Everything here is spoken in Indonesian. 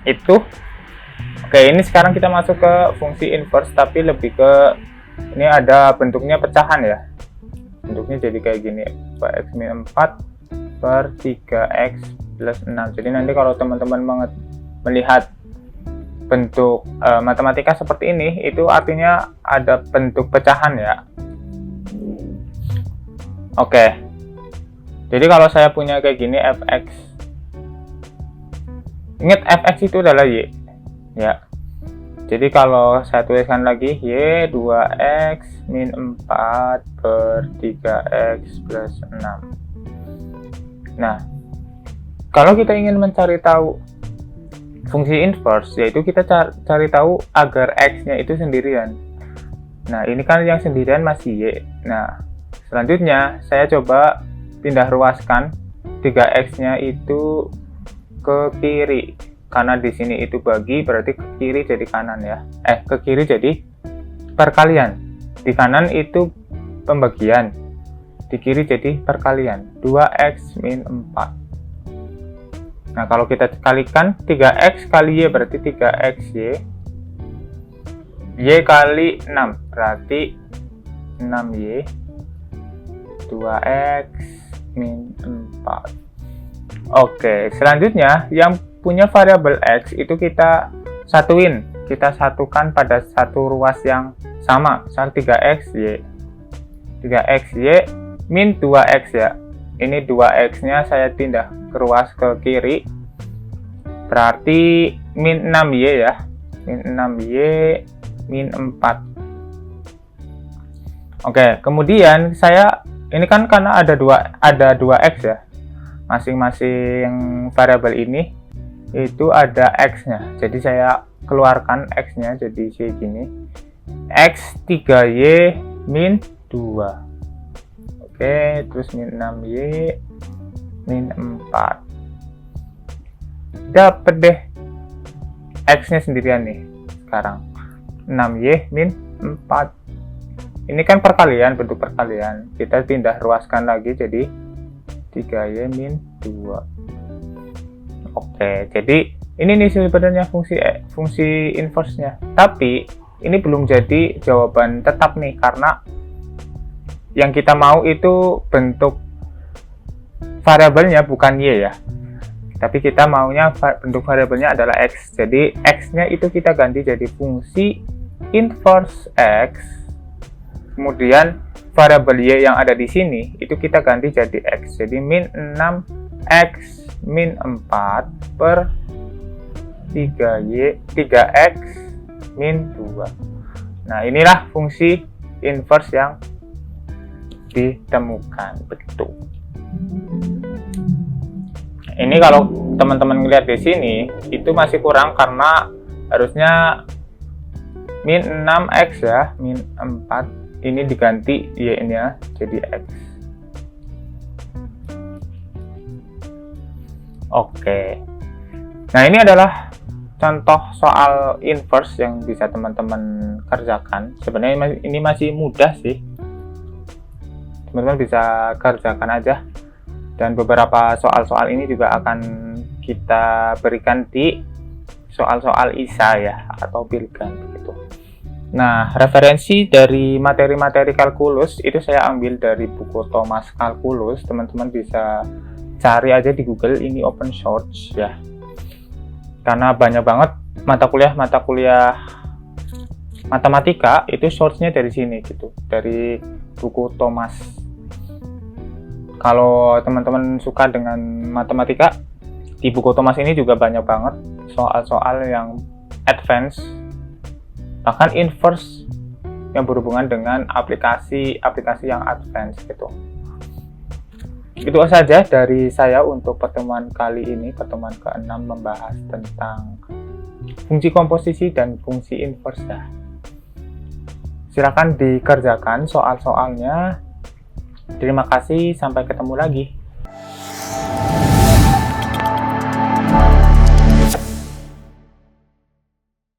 itu. Oke, ini sekarang kita masuk ke fungsi inverse, tapi lebih ke ini ada bentuknya pecahan ya. Bentuknya jadi kayak gini, 2x min 4 per 3x plus 6. Jadi nanti kalau teman-teman melihat bentuk matematika seperti ini, itu artinya ada bentuk pecahan ya. Oke, jadi kalau saya punya kayak gini fx, ingat fx itu adalah y ya. Jadi kalau saya tuliskan lagi y 2x min 4 per 3x plus 6. Nah, kalau kita ingin mencari tahu fungsi inverse, yaitu kita cari tahu agar x-nya itu sendirian. Nah, ini kan yang sendirian masih y. Nah, selanjutnya saya coba pindah ruaskan 3x-nya itu ke kiri. Karena di sini itu bagi, berarti ke kiri jadi kanan ya. Ke kiri jadi perkalian. Di kanan itu pembagian, di kiri jadi perkalian. 2x min 4. Nah, kalau kita kalikan 3x kali y berarti 3xy. Y kali 6 berarti 6y. 2x min 4. Oke, selanjutnya yang punya variabel x itu kita satuin, kita satukan pada satu ruas yang sama, misal 3xy min 2x ya. Ini 2x nya saya pindah ke ruas ke kiri, berarti min 6y ya, min 6y min 4. Oke, kemudian saya ini kan karena ada 2x ya, masing-masing variabel ini itu ada x-nya. Jadi saya keluarkan x-nya jadi kayak gini. X 3y min 2. Oke, terus min 6y min 4. Dapat deh x-nya sendirian nih sekarang. 6y min 4. Ini kan perkalian, bentuk perkalian. Kita pindah ruaskan lagi jadi 3y min 2. Oke, jadi ini nih sebenarnya fungsi inverse-nya. Tapi ini belum jadi jawaban tetap nih, karena yang kita mau itu bentuk variabelnya bukan y ya. Tapi kita maunya bentuk variabelnya adalah x. Jadi x-nya itu kita ganti jadi fungsi inverse x. Kemudian variabel y yang ada di sini itu kita ganti jadi x. Jadi min 6x min 4 per 3x min 2. Nah, inilah fungsi inverse yang ditemukan. Betul. Ini kalau teman-teman ngelihat di sini itu masih kurang, karena harusnya min 6x ya, min 4 ini diganti y-nya jadi x. Oke. Nah, ini adalah contoh soal inverse yang bisa teman-teman kerjakan. Sebenarnya ini masih mudah sih. Teman-teman bisa kerjakan aja. Dan beberapa soal-soal ini juga akan kita berikan di soal-soal ISA ya, atau Pilgan gitu. Nah, referensi dari materi-materi kalkulus itu saya ambil dari buku Thomas Kalkulus. Teman-teman bisa cari aja di Google, ini open source ya. Karena banyak banget mata kuliah matematika itu source-nya dari sini gitu, dari buku Thomas. Kalau teman-teman suka dengan matematika, di buku Thomas ini juga banyak banget soal-soal yang advance, bahkan inverse yang berhubungan dengan aplikasi yang advance gitu. Itu saja dari saya untuk pertemuan kali ini, pertemuan ke-6 membahas tentang fungsi komposisi dan fungsi inverse ya. Silakan dikerjakan soal-soalnya. Terima kasih, sampai ketemu lagi.